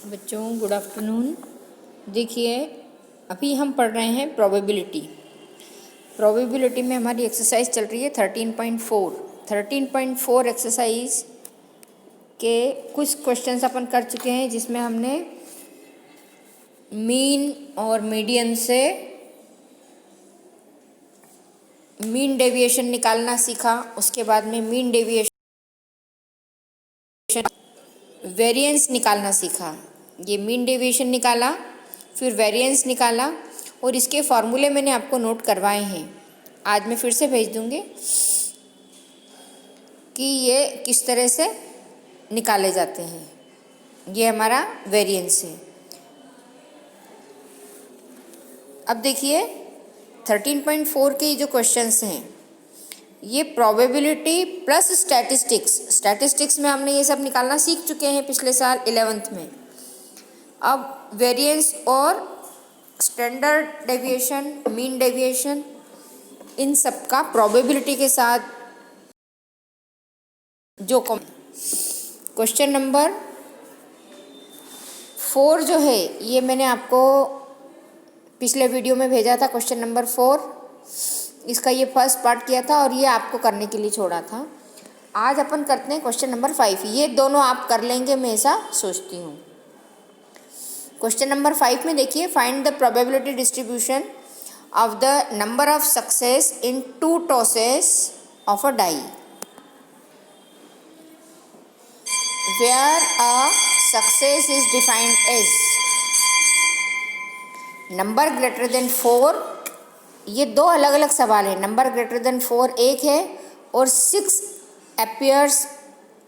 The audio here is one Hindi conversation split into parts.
बच्चों गुड आफ्टरनून। देखिए अभी हम पढ़ रहे हैं प्रोबेबिलिटी में हमारी एक्सरसाइज चल रही है 13.4 एक्सरसाइज के कुछ क्वेश्चंस अपन कर चुके हैं जिसमें हमने मीन और मीडियन से मीन डेविएशन निकालना सीखा। उसके बाद में मीन डेविएशन वेरिएंस निकालना सीखा। ये मीन डेविएशन निकाला, फिर वेरिएंस निकाला और इसके फॉर्मूले मैंने आपको नोट करवाए हैं। आज मैं फिर से भेज दूँगी कि ये किस तरह से निकाले जाते हैं। ये हमारा वेरिएंस है। अब देखिए 13.4 के जो क्वेश्चंस हैं ये प्रोबेबिलिटी प्लस स्टैटिस्टिक्स में हमने ये सब निकालना सीख चुके हैं पिछले साल 11th में। अब वेरिएंस और स्टैंडर्ड डेविएशन, मीन डेविएशन, इन सब का प्रोबेबिलिटी के साथ जो क्वेश्चन नंबर 4 जो है ये मैंने आपको पिछले वीडियो में भेजा था। क्वेश्चन नंबर 4 इसका ये फर्स्ट पार्ट किया था और ये आपको करने के लिए छोड़ा था। आज अपन करते हैं क्वेश्चन नंबर 5। ये दोनों आप कर लेंगे, मैं ऐसा सोचती हूँ। क्वेश्चन नंबर 5 में देखिए, find the probability distribution of the number of success in 2 tosses of a die where a success is defined as number greater than 4। ये दो अलग अलग सवाल हैं। नंबर ग्रेटर देन 4 एक है और 6 appears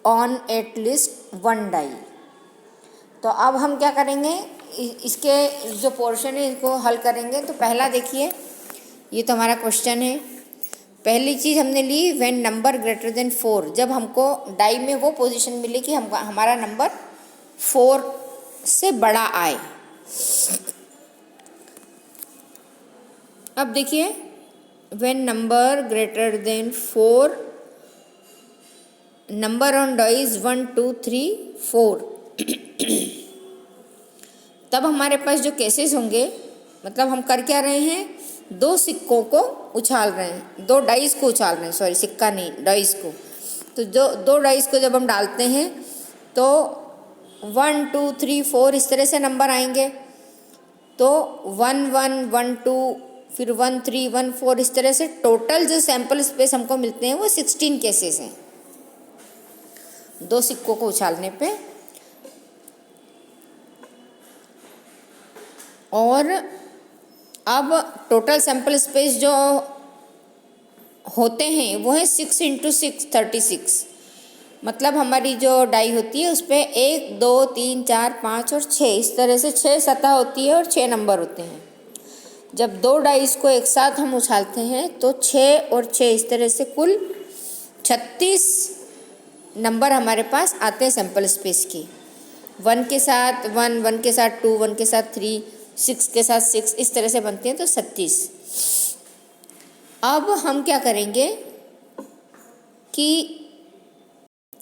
on at least 1 die. तो अब हम क्या करेंगे, इसके जो पोर्शन है इसको हल करेंगे। तो पहला देखिए, ये तो हमारा क्वेश्चन है। पहली चीज़ हमने ली व्हेन नंबर ग्रेटर देन 4, जब हमको डाई में वो पोजीशन मिली कि हमारा नंबर 4 से बड़ा आए। अब देखिए when number greater than 4, number on dice 1 2 3 4, तब हमारे पास जो केसेस होंगे, मतलब हम कर क्या रहे हैं, 2 सिक्कों को उछाल रहे हैं, 2 डाइस को उछाल रहे हैं, सॉरी सिक्का नहीं, डाइस को। तो जो 2 डाइस को जब हम डालते हैं तो 1 2 3 4 इस तरह से नंबर आएंगे। तो 1 1 1 2 फिर 1 3 1 4 इस तरह से टोटल जो सैंपल स्पेस हमको मिलते हैं वो 16 केसेस हैं 2 सिक्कों को उछालने पे। और अब टोटल सैंपल स्पेस जो होते हैं वो है 6 × 6 36। मतलब हमारी जो डाई होती है उस पर 1 2 3 4 5 और 6 इस तरह से 6 सतह होती है और 6 नंबर होते हैं। जब 2 डाइस को एक साथ हम उछालते हैं तो 6 और 6 इस तरह से कुल 36 नंबर हमारे पास आते हैं सैंपल स्पेस के। 1 के साथ 1, 1 के साथ 2, 1 के साथ 3, 6 के साथ 6 इस तरह से बनते हैं, तो 36। अब हम क्या करेंगे कि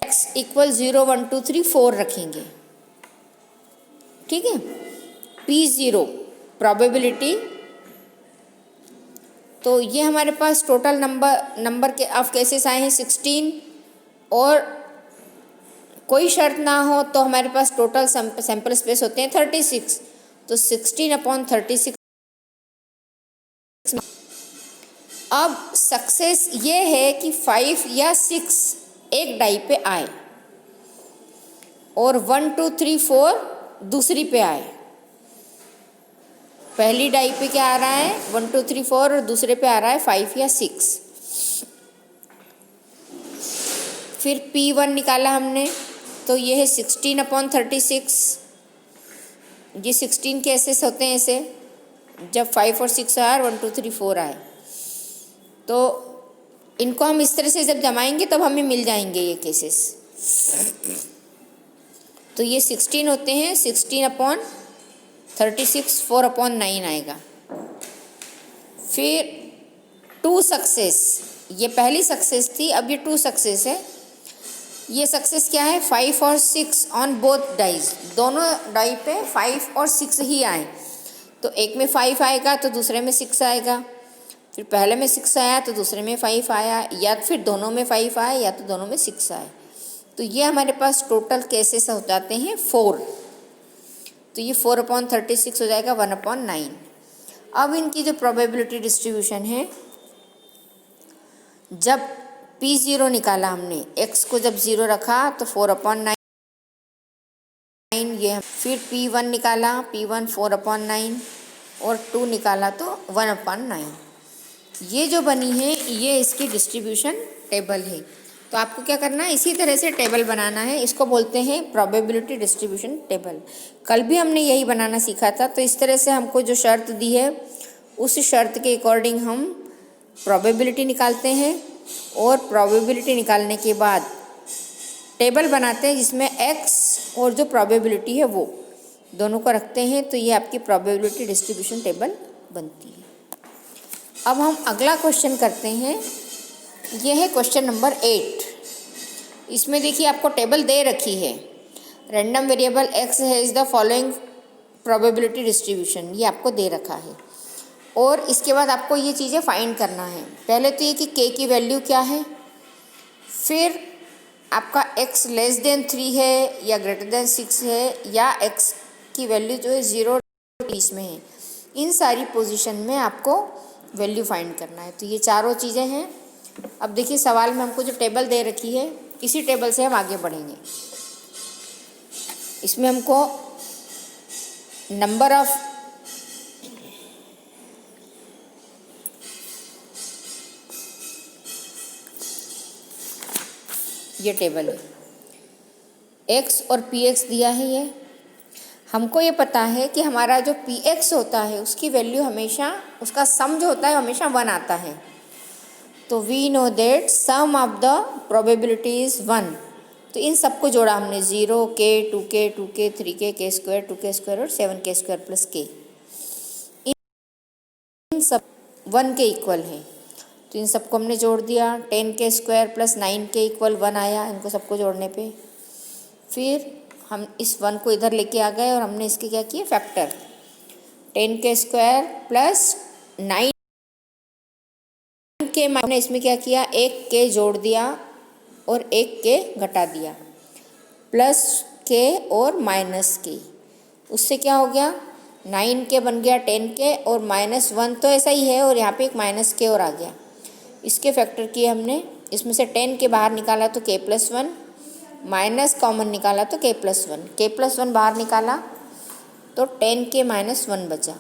x = 0 1 2 3 4 रखेंगे, ठीक है। P0 प्रोबेबिलिटी, तो ये हमारे पास टोटल नंबर के ऑफ केसेस आए हैं 16 और कोई शर्त ना हो तो हमारे पास टोटल सैंपल स्पेस होते हैं 36। तो 16/36। अब सक्सेस ये है कि 5 या 6 एक डाई पे आए और 1 2 3 4 दूसरी पे आए। पहली डाई पे क्या आ रहा है 1 2 3 4 और दूसरे पे आ रहा है 5 या 6। फिर P1 निकाला हमने, तो ये है 16/36। ये 16 केसेस होते हैं ऐसे, जब 5 और 6 आए और 1 2 3 4 आए। तो इनको हम इस तरह से जब जमाएंगे तब हमें मिल जाएंगे ये केसेस। तो ये 16 होते हैं, 16/36 4/9 आएगा। फिर 2 सक्सेस, ये पहली सक्सेस थी, अब ये 2 सक्सेस है। ये सक्सेस क्या है, 5 और 6 ऑन बोथ डाइज, दोनों डाई पे 5 और 6 ही आए। तो एक में 5 आएगा तो दूसरे में 6 आएगा, फिर पहले में 6 आया तो दूसरे में 5 आया, या फिर दोनों में 5 आया या तो दोनों में 6 आए। तो ये हमारे पास टोटल केसेस हो जाते हैं 4। तो ये 4/36 हो जाएगा 1/9। अब इनकी जो प्रोबेबिलिटी डिस्ट्रीब्यूशन है, जब P0 निकाला हमने, x को जब 0 रखा तो 4/9 ये, फिर P1 निकाला, P1 4/9 और 2 निकाला तो 1/9। ये जो बनी है ये इसकी डिस्ट्रीब्यूशन टेबल है। तो आपको क्या करना है, इसी तरह से टेबल बनाना है, इसको बोलते हैं प्रोबेबिलिटी डिस्ट्रीब्यूशन टेबल। कल भी हमने यही बनाना सीखा था। तो इस तरह से हमको जो शर्त दी है उस शर्त के अकॉर्डिंग हम प्रोबेबिलिटी निकालते हैं, और प्रोबेबिलिटी निकालने के बाद टेबल बनाते हैं जिसमें x और जो प्रोबेबिलिटी है वो दोनों को रखते हैं। तो ये आपकी प्रोबेबिलिटी डिस्ट्रीब्यूशन टेबल बनती है। अब हम अगला क्वेश्चन करते हैं, ये है क्वेश्चन नंबर 8। इसमें देखिए आपको टेबल दे रखी है, रैंडम वेरिएबल x है is the following probability distribution, ये आपको दे रखा है। और इसके बाद आपको ये चीज़ें फाइंड करना है। पहले तो ये कि k की वैल्यू क्या है, फिर आपका x लेस देन 3 है या ग्रेटर देन 6 है, या x की वैल्यू जो है 0 बीच में है। इन सारी पोजीशन में आपको वैल्यू फाइंड करना है। तो ये चारों चीज़ें हैं। अब देखिए सवाल में हमको जो टेबल दे रखी है, इसी टेबल से हम आगे बढ़ेंगे। इसमें हमको नंबर ऑफ ये टेबल है, x और px दिया है। ये हमको ये पता है कि हमारा जो px होता है उसकी वैल्यू हमेशा, उसका सम जो होता है हमेशा 1 आता है। तो we know that sum of the probability is 1। तो इन सबको जोड़ा हमने, 0k 2k 2k 3k k square 2k square और 7k स्क्वायर प्लस k, इन सब 1 के इक्वल है। तो इन सबको हमने जोड़ दिया, 10k square plus 9k equal 1 आया इनको सबको जोड़ने पे। फिर हम इस 1 को इधर लेके आ गए और हमने इसके क्या किए, फैक्टर, 10k स्क्वायर प्लस 9 के हमने इसमें क्या किया, एक के जोड़ दिया और एक के घटा दिया, प्लस के और माइनस के। उससे क्या हो गया, 9 के बन गया 10 के और -1 तो ऐसा ही है, और यहाँ पे एक माइनस के और आ गया। इसके फैक्टर किए हमने, इसमें से 10 के बाहर निकाला तो k+1, माइनस कॉमन निकाला तो k+1, k+1 बाहर निकाला तो 10 के -1 बचा।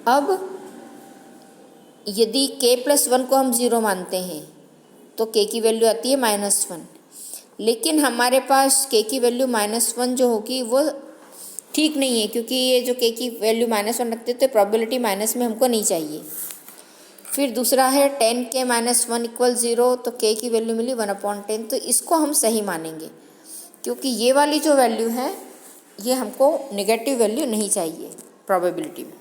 अब यदि k+1 को हम 0 मानते हैं तो k की वैल्यू आती है -1, लेकिन हमारे पास k की वैल्यू -1 जो होगी वो ठीक नहीं है, क्योंकि ये जो k की वैल्यू -1 रखते तो प्रोबेबिलिटी माइनस में हमको नहीं चाहिए। फिर दूसरा है 10 के -1 इक्वल 0, तो k की वैल्यू मिली 1/10। तो इसको हम सही मानेंगे, क्योंकि ये वाली जो वैल्यू है ये हमको नेगेटिव वैल्यू नहीं चाहिए प्रोबेबिलिटी में।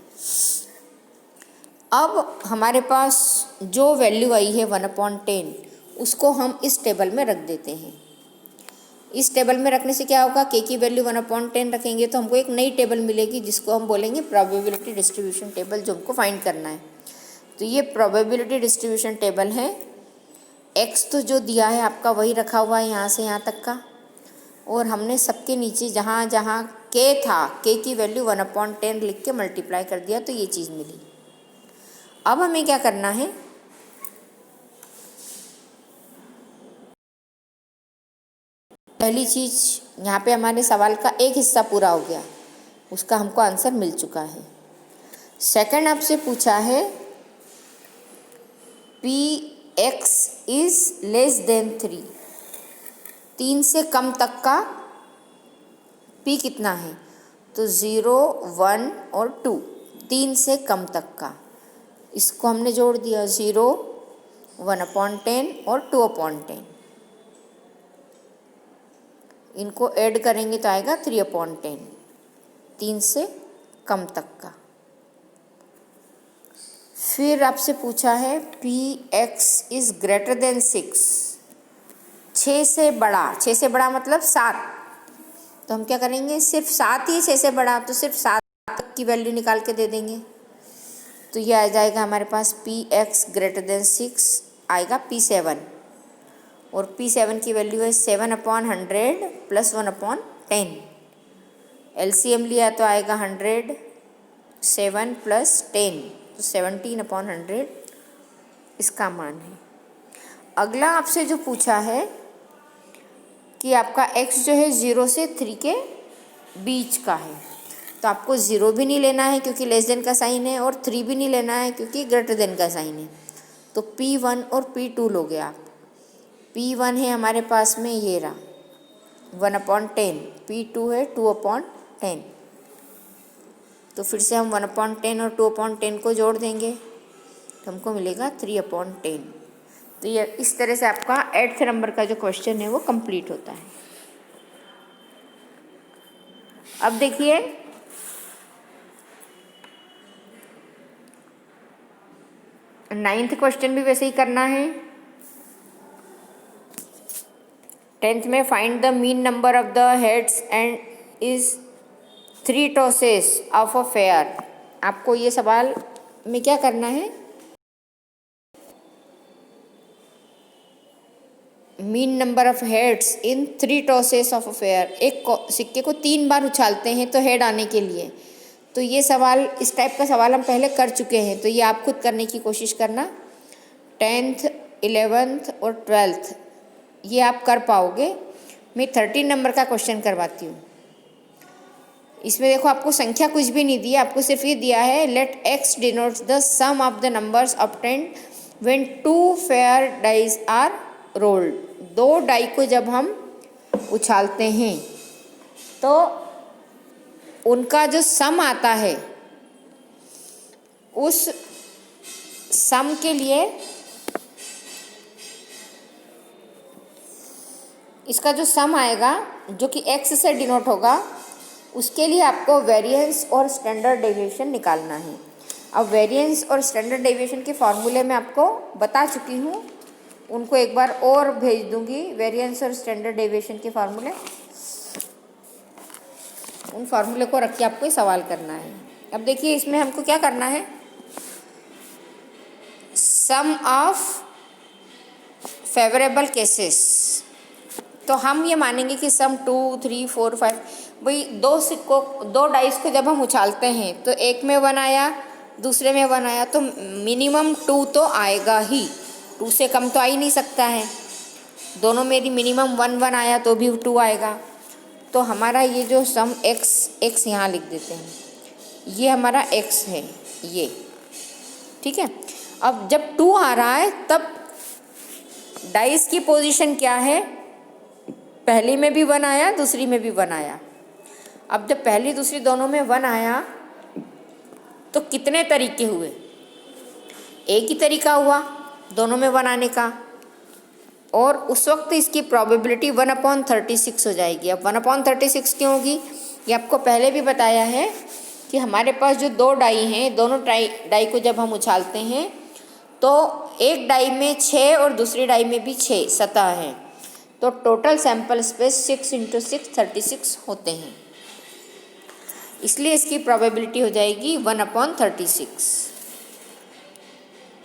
अब हमारे पास जो वैल्यू आई है 1/10, उसको हम इस टेबल में रख देते हैं। इस टेबल में रखने से क्या होगा, k की वैल्यू 1/10 रखेंगे तो हमको एक नई टेबल मिलेगी जिसको हम बोलेंगे प्रोबेबिलिटी डिस्ट्रीब्यूशन टेबल, जो हमको फाइंड करना है। तो ये प्रोबेबिलिटी डिस्ट्रीब्यूशन टेबल है। x तो जो दिया है आपका वही रखा हुआ है यहाँ से यहाँ तक का, और हमने सबके नीचे जहाँ जहाँ k था, k की वैल्यू 1/10 लिख के मल्टीप्लाई कर दिया तो ये चीज़ मिली। अब हमें क्या करना है, पहली चीज़ यहाँ पे हमारे सवाल का एक हिस्सा पूरा हो गया, उसका हमको आंसर मिल चुका है। सेकंड आपसे पूछा है px इज लेस देन 3, 3 से कम तक का p कितना है, तो 0 1 और 2, 3 से कम तक का, इसको हमने जोड़ दिया, 0 1/10 और 2/10, इनको ऐड करेंगे तो आएगा 3/10, 3 से कम तक का। फिर आपसे पूछा है px इज़ ग्रेटर देन 6, 6 से बड़ा, 6 से बड़ा मतलब 7, तो हम क्या करेंगे, सिर्फ 7 ही 6 से बड़ा, तो सिर्फ 7 तक की वैल्यू निकाल के दे देंगे। तो ये आ जाएगा हमारे पास Px ग्रेटर देन 6 आएगा P7, और P7 की वैल्यू है 7/100 प्लस 1/10। LCM लिया तो आएगा 100, 7 प्लस 10, तो 17/100 इसका मान है। अगला आपसे जो पूछा है कि आपका x जो है 0 से 3 के बीच का है, तो आपको 0 भी नहीं लेना है क्योंकि लेस देन का साइन है, और 3 भी नहीं लेना है क्योंकि ग्रेटर देन का साइन है। तो P1 और P2 लोगे आप। P1 है हमारे पास में ये रहा 1/10, P2 है 2/10। तो फिर से हम 1/10 और 2/10 को जोड़ देंगे तो हमको मिलेगा 3/10। तो ये इस तरह से आपका 8th नंबर का जो क्वेश्चन है वो कंप्लीट होता है। अब देखिए नाइन्थ क्वेश्चन भी वैसे ही करना है। 10th में find the mean number of the heads and is 3 tosses of a fair. आपको ये सवाल में क्या करना है, mean number of heads in 3 tosses of a fair. एक सिक्के को 3 बार उछालते हैं तो हेड आने के लिए। तो ये सवाल, इस टाइप का सवाल हम पहले कर चुके हैं, तो ये आप खुद करने की कोशिश करना। 10th 11th और 12th ये आप कर पाओगे। मैं 13 नंबर का क्वेश्चन करवाती हूँ। इसमें देखो आपको संख्या कुछ भी नहीं दी है, आपको सिर्फ ये दिया है let x denotes the sum of the numbers obtained when 2 fair dice are rolled. 2 die को जब हम उछालते हैं तो उनका जो सम आता है, उस सम के लिए इसका जो सम आएगा जो कि x से डिनोट होगा, उसके लिए आपको वेरिएंस और स्टैंडर्ड डेविएशन निकालना है। अब वेरिएंस और स्टैंडर्ड डेविएशन के फॉर्मूले मैं आपको बता चुकी हूँ, उनको एक बार और भेज दूंगी। वेरिएंस और स्टैंडर्ड डेविएशन के फॉर्मूले, उन फॉर्मूले को रख के आपको ये सवाल करना है। अब देखिए इसमें हमको क्या करना है, सम ऑफ फेवरेबल केसेस। तो हम ये मानेंगे कि सम 2 3 4 5, भाई 2 डाइस को जब हम उछालते हैं तो एक में 1 आया, दूसरे में 1 आया, तो मिनिमम 2 तो आएगा ही, 2 से कम तो आ ही नहीं सकता है। दोनों में यदि मिनिमम 1 1 आया तो भी 2 आएगा। तो हमारा ये जो सम x यहाँ लिख देते हैं, ये हमारा x है ये, ठीक है। अब जब 2 आ रहा है तब डाइस की पोजीशन क्या है, पहली में भी 1 आया, दूसरी में भी 1 आया। अब जब पहली दूसरी दोनों में 1 आया तो कितने तरीके हुए, एक ही तरीका हुआ दोनों में 1 आने का, और उस वक्त इसकी प्रोबेबिलिटी 1/36 हो जाएगी। अब 1/36 क्यों होगी, ये आपको पहले भी बताया है कि हमारे पास जो 2 डाई हैं, दोनों डाई को जब हम उछालते हैं तो एक डाई में 6 और दूसरी डाई में भी 6 सतह हैं, तो टोटल सैंपल स्पेस 6 × 6 36 होते हैं, इसलिए इसकी प्रोबेबिलिटी हो जाएगी 1/36।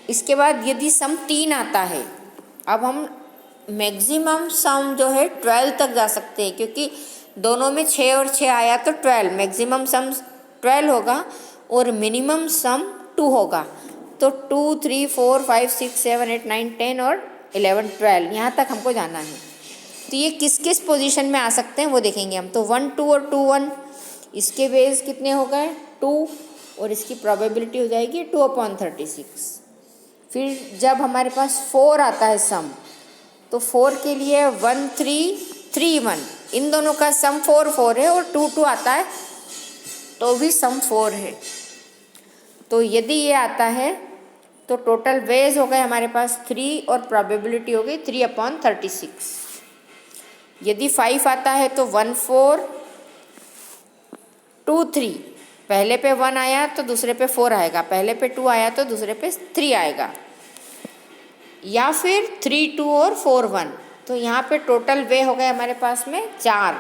इसके बाद यदि सम 3 आता है, अब हम मैक्सिमम सम जो है 12 तक जा सकते हैं, क्योंकि दोनों में 6 और 6 आया तो 12, मैक्सिमम सम 12 होगा और मिनिमम सम 2 होगा। तो 2 3 4 5 6 7 8 9 10 और 11 12 यहाँ तक हमको जाना है। तो ये किस किस पोजीशन में आ सकते हैं वो देखेंगे हम। तो 1 2 और 2 1, इसके बेस कितने हो गए 2, और इसकी प्रोबेबिलिटी हो जाएगी 2/36। फिर जब हमारे पास 4 आता है सम, तो 4 के लिए 1 3 3 1, इन दोनों का सम 4 4 है, और 2 2 आता है तो भी सम 4 है। तो यदि ये आता है तो टोटल वेज हो गए हमारे पास 3 और प्रोबेबिलिटी हो गई 3/36। यदि 5 आता है तो 1 4 2 3, पहले पे 1 आया तो दूसरे पे 4 आएगा, पहले पे 2 आया तो दूसरे पे 3 आएगा, या फिर 3 2 और 4 1, तो यहाँ पे टोटल वे हो गए हमारे पास में 4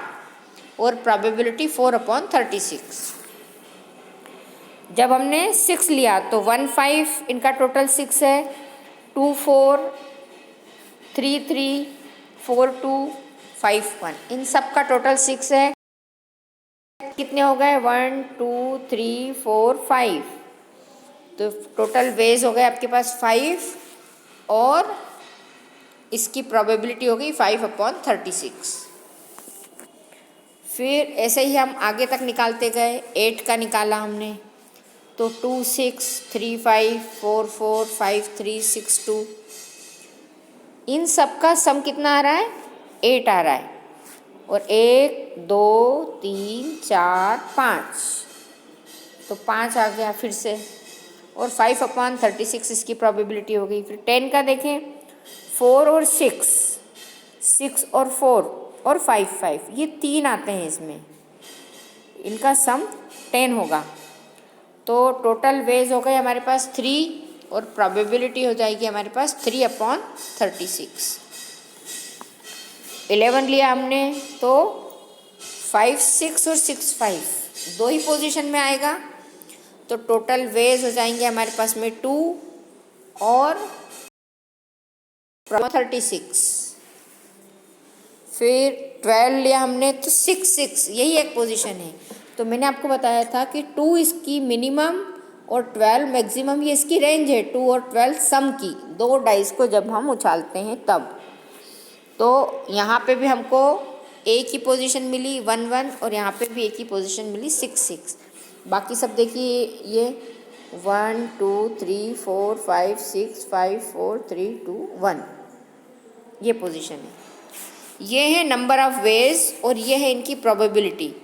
और प्रोबेबिलिटी 4/36। जब हमने 6 लिया तो 1 5 इनका टोटल 6 है, 2 4 3 3 4 2 5 1 इन सब का टोटल 6 है। कितने हो गए 1 2 3 4 5, तो टोटल वेज हो गए आपके पास 5 और इसकी प्रोबेबिलिटी हो गई 5/36। फिर ऐसे ही हम आगे तक निकालते गए, 8 का निकाला हमने तो 2 6 3 5 4 4 5 3 6 2 इन सब का सम कितना आ रहा है 8 आ रहा है। और 1 2 3 4 5, तो 5 आ गया फिर से और 5/36 इसकी प्रोबेबिलिटी हो गई। फिर 10 का देखें, 4 और 6, 6 और 4 और 5 5 ये 3 आते हैं इसमें, इनका सम 10 होगा। तो टोटल वेज हो गए हमारे पास 3 और प्रोबेबिलिटी हो जाएगी हमारे पास 3/36। 11 लिया हमने तो 5 6 और 6 5 दो ही पोजीशन में आएगा, तो टोटल वेज हो जाएंगे हमारे पास में 2 और 36। फिर 12 लिया हमने तो 6 6 यही एक पोजीशन है। तो मैंने आपको बताया था कि 2 इसकी मिनिमम और 12 मैक्सिमम, ये इसकी रेंज है 2 और 12 सम की, दो डाइस को जब हम उछालते हैं तब। तो यहाँ पे भी हमको एक ही पोजीशन मिली 1 1 और यहाँ पे भी एक ही पोजीशन मिली 6 6। बाकी सब देखिए ये 1 2 3 4 5 6 5 4 3 2 1 ये पोजीशन है। ये है नंबर ऑफ वेज और ये है इनकी प्रोबेबिलिटी।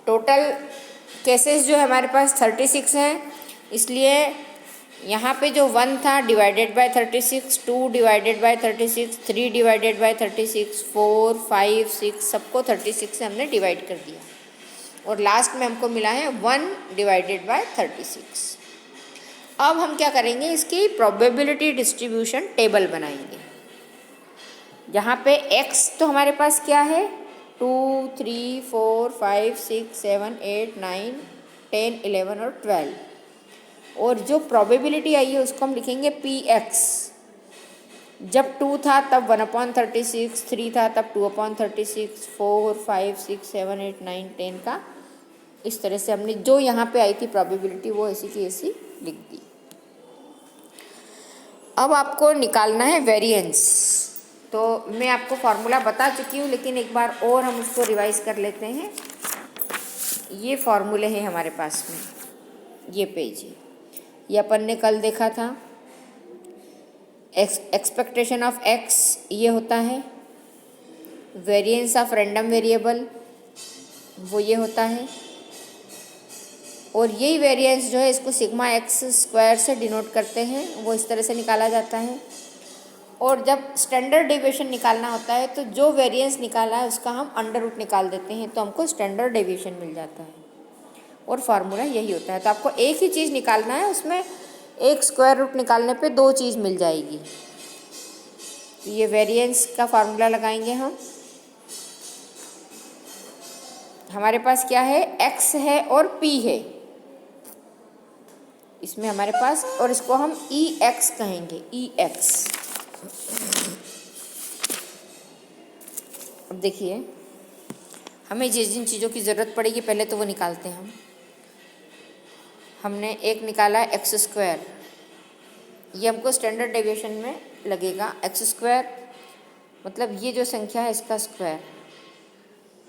टोटल केसेस जो है हमारे पास 36 हैं, इसलिए यहाँ पे जो 1 था divided by 36, 2 divided by 36, 3 divided by 36, 4 5 6 सबको 36 से हमने डिवाइड कर दिया और लास्ट में हमको मिला है 1 डिवाइडेड बाय 36। अब हम क्या करेंगे, इसकी प्रोबेबिलिटी डिस्ट्रीब्यूशन टेबल बनाएंगे, जहाँ पे x तो हमारे पास क्या है 2 3 4 5 6 7 8 9 10 11 और 12 और जो प्रोबेबिलिटी आई है उसको हम लिखेंगे px। जब 2 था तब 1/36, 3 था तब 2/36, 4 5 6 7 8 9 10 का इस तरह से हमने जो यहाँ पे आई थी प्रोबेबिलिटी वो ऐसी की ऐसी लिख दी। अब आपको निकालना है वेरिएंस। तो मैं आपको फॉर्मूला बता चुकी हूँ लेकिन एक बार और हम उसको रिवाइज कर लेते हैं। ये फॉर्मूले हैं हमारे पास में, ये पेज है, ये अपन ने कल देखा था। एक्सपेक्टेशन ऑफ x ये होता है, वेरिएंस ऑफ रैंडम वेरिएबल वो ये होता है, और यही वेरिएंस जो है इसको सिग्मा एक्स स्क्वायर से डिनोट करते हैं, वो इस तरह से निकाला जाता है। और जब स्टैंडर्ड डेविएशन निकालना होता है तो जो वेरिएंस निकाला है उसका हम अंडर रूट निकाल देते हैं, तो हमको स्टैंडर्ड डेविएशन मिल जाता है और फार्मूला यही होता है। तो आपको एक ही चीज़ निकालना है, उसमें एक स्क्वायर रूट निकालने पे दो चीज़ मिल जाएगी। तो ये वेरिएंस का फार्मूला लगाएंगे हम। हमारे पास क्या है, x है और p है इसमें हमारे पास, और इसको हम ex कहेंगे, ex। अब देखिए हमें जिन जिन चीज़ों की ज़रूरत पड़ेगी पहले तो वो निकालते हैं हम। हमने एक निकाला है एक्स स्क्वायर, ये हमको स्टैंडर्ड डेविएशन में लगेगा। एक्स स्क्वायर मतलब ये जो संख्या है इसका स्क्वायर,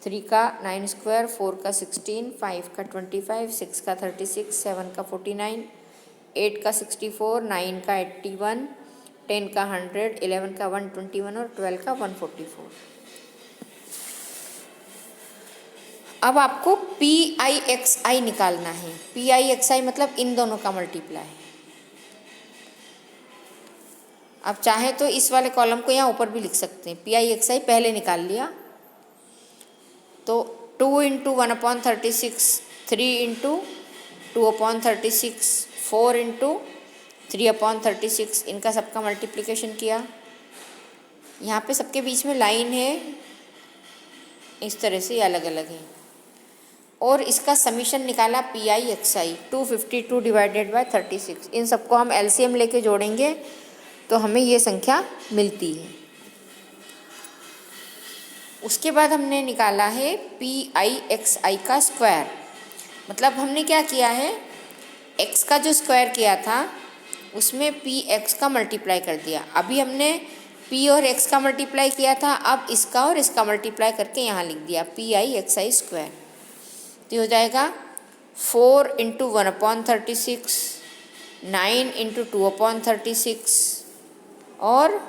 3 का 9 स्क्वायर, 4 का 16, 5 का 25, 6 का 36, 7 का 49, 8 का 64, 9 का 81, 10 का 100, 11 का 121 और 12 का 144। अब आपको PIXI निकालना है। PIXI मतलब इन दोनों का मल्टीप्लाई। आप चाहे तो इस वाले कॉलम को यहाँ ऊपर भी लिख सकते हैं। PIXI पहले निकाल लिया तो 2 × 1/36, 3 × 2/36, 4 × 3/36 इनका सबका मल्टीप्लिकेशन किया यहाँ पे सबके बीच में लाइन है, इस तरह से अलग अलग है। और इसका समीशन निकाला P I x I 252 divided by 36। इन सबको हम एलसीएम लेके जोड़ेंगे तो हमें ये संख्या मिलती है। उसके बाद हमने निकाला है पी आई एक्स आई का स्क्वायर। मतलब हमने क्या किया है, x का जो स्क्वायर किया था उसमें पी एक्स का मल्टीप्लाई कर दिया। अभी हमने p और x का मल्टीप्लाई किया था, अब इसका और इसका मल्टीप्लाई करके यहाँ लिख दिया P I x I square. तो हो जाएगा 4 इंटू 1/36, 9 इंटू 2/36 और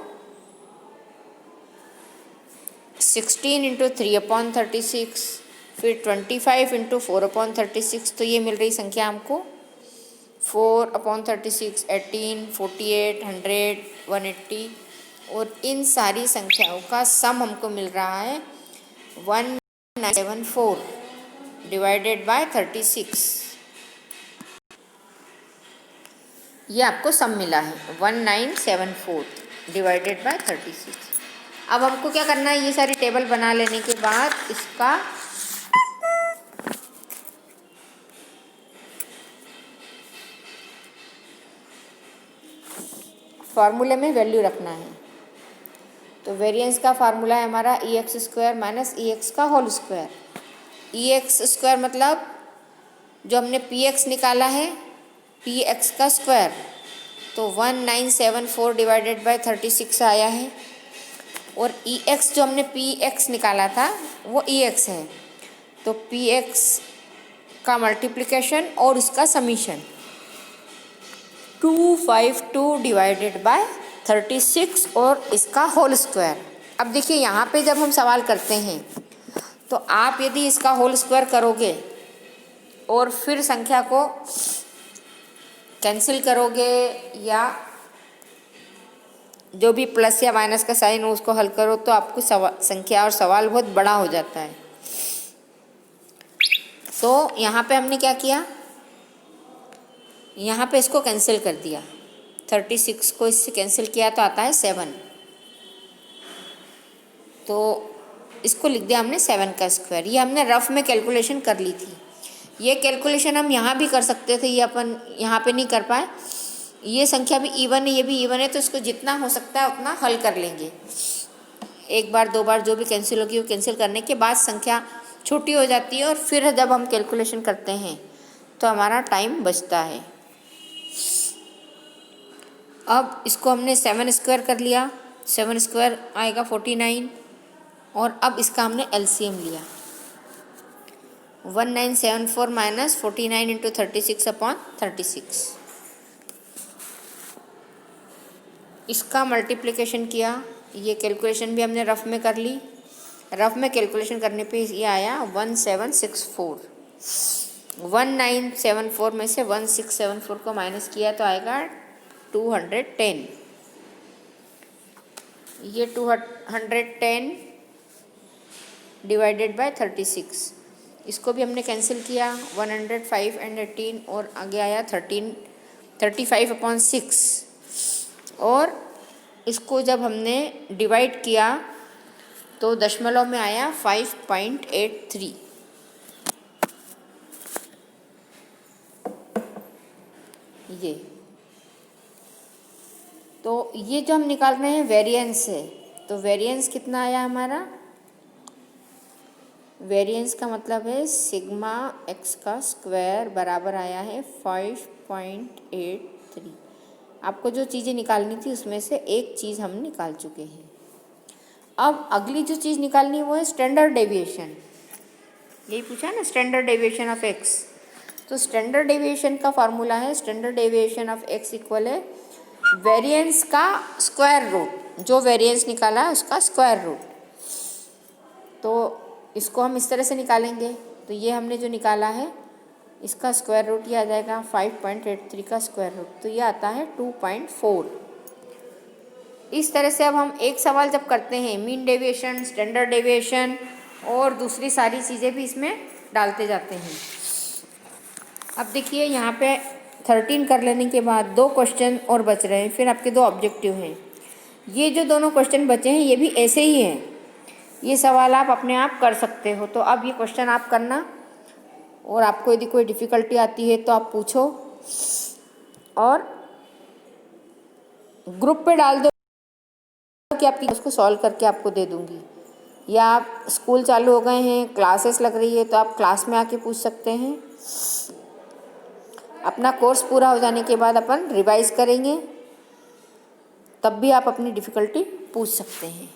16 इंटू 3/36, फिर 25 इंटू 4/36। तो ये मिल रही संख्या हमको 4/36, 18, 48, 100, 180। और इन सारी संख्याओं का सम हमको मिल रहा है 1974 डिवाइडेड बाय 36। ये आपको सम मिला है 1974 डिवाइडेड बाय 36। अब हमको क्या करना है, ये सारी टेबल बना लेने के बाद इसका फार्मूले में वैल्यू रखना है। तो वेरिएंस का फार्मूला है हमारा ई एक्स स्क्वायर माइनस ई एक्स का होल स्क्वायर। ई एक्स स्क्वायर मतलब जो हमने पी एक्स निकाला है पी एक्स का स्क्वायर, तो 1974 डिवाइडेड बाय 36 आया है। और ई एक्स जो हमने पी एक्स निकाला था वो ई एक्स है, तो पी एक्स का मल्टीप्लिकेशन और उसका समीशन 252 डिवाइडेड बाय 36 और इसका होल स्क्वायर। अब देखिए यहाँ पे जब हम सवाल करते हैं तो आप यदि इसका होल स्क्वायर करोगे और फिर संख्या को कैंसिल करोगे या जो भी प्लस या माइनस का साइन हो उसको हल करो तो आपको संख्या और सवाल बहुत बड़ा हो जाता है। तो यहाँ पे हमने क्या किया, यहाँ पे इसको कैंसिल कर दिया, 36 को इससे कैंसिल किया तो आता है 7। तो इसको लिख दिया हमने 7 का स्क्वायर। ये हमने रफ में कैलकुलेशन कर ली थी। ये कैलकुलेशन हम यहाँ भी कर सकते थे, ये अपन यहाँ पे नहीं कर पाए। ये संख्या भी इवन है, ये भी इवन है, तो इसको जितना हो सकता है उतना हल कर लेंगे। एक बार दो बार जो भी कैंसिल होगी वो कैंसिल करने के बाद संख्या छोटी हो जाती है और फिर जब हम कैलकुलेशन करते हैं तो हमारा टाइम बचता है। अब इसको हमने 7 स्क्वायर कर लिया, 7 स्क्वायर आएगा 49। और अब इसका हमने एलसीएम लिया 1974 माइनस 49 इंटू 36/36। इसका मल्टीप्लिकेशन किया, ये कैलकुलेशन भी हमने रफ में कर ली। रफ में कैलकुलेशन करने पे ये आया 1764। 1974 में से 1674 को माइनस किया तो आएगा 210। ये 210 डिवाइडेड बाय 36, इसको भी हमने कैंसिल किया 105 एंड 18 और आगे आया 35/6। और इसको जब हमने डिवाइड किया तो दशमलव में आया 5.83। ये तो ये जो हम निकाल रहे हैं वेरिएंस है, तो वेरिएंस कितना आया हमारा, वेरिएंस का मतलब है सिग्मा एक्स का स्क्वायर बराबर आया है 5.83। आपको जो चीज़ें निकालनी थी उसमें से एक चीज़ हम निकाल चुके हैं। अब अगली जो चीज़ निकालनी है वो है स्टैंडर्ड डेविएशन। यही पूछा ना, स्टैंडर्ड डेविएशन ऑफ एक्स। तो स्टैंडर्ड डेविएशन का फार्मूला है standard deviation of x equal है वेरिएंस का स्क्वायर रूट, जो वेरिएंस निकाला है उसका स्क्वायर रूट। तो इसको हम इस तरह से निकालेंगे, तो ये हमने जो निकाला है इसका स्क्वायर रूट ये आ जाएगा 5.83 का स्क्वायर रूट, तो ये आता है 2.4। इस तरह से अब हम एक सवाल जब करते हैं मीन डेविएशन, स्टैंडर्ड डेविएशन और दूसरी सारी चीज़ें भी इसमें डालते जाते हैं। अब देखिए यहाँ पे 13 कर लेने के बाद 2 क्वेश्चन और बच रहे हैं, फिर आपके 2 ऑब्जेक्टिव हैं। ये जो दोनों क्वेश्चन बचे हैं ये भी ऐसे ही हैं, ये सवाल आप अपने आप कर सकते हो। तो अब ये क्वेश्चन आप करना, और आपको यदि कोई डिफ़िकल्टी आती है तो आप पूछो और ग्रुप पे डाल दो कि आपकी उसको सॉल्व करके आपको दे दूँगी। या आप स्कूल चालू हो गए हैं, क्लासेस लग रही है, तो आप क्लास में आके पूछ सकते हैं। अपना कोर्स पूरा हो जाने के बाद अपन रिवाइज करेंगे, तब भी आप अपनी डिफ़िकल्टी पूछ सकते हैं।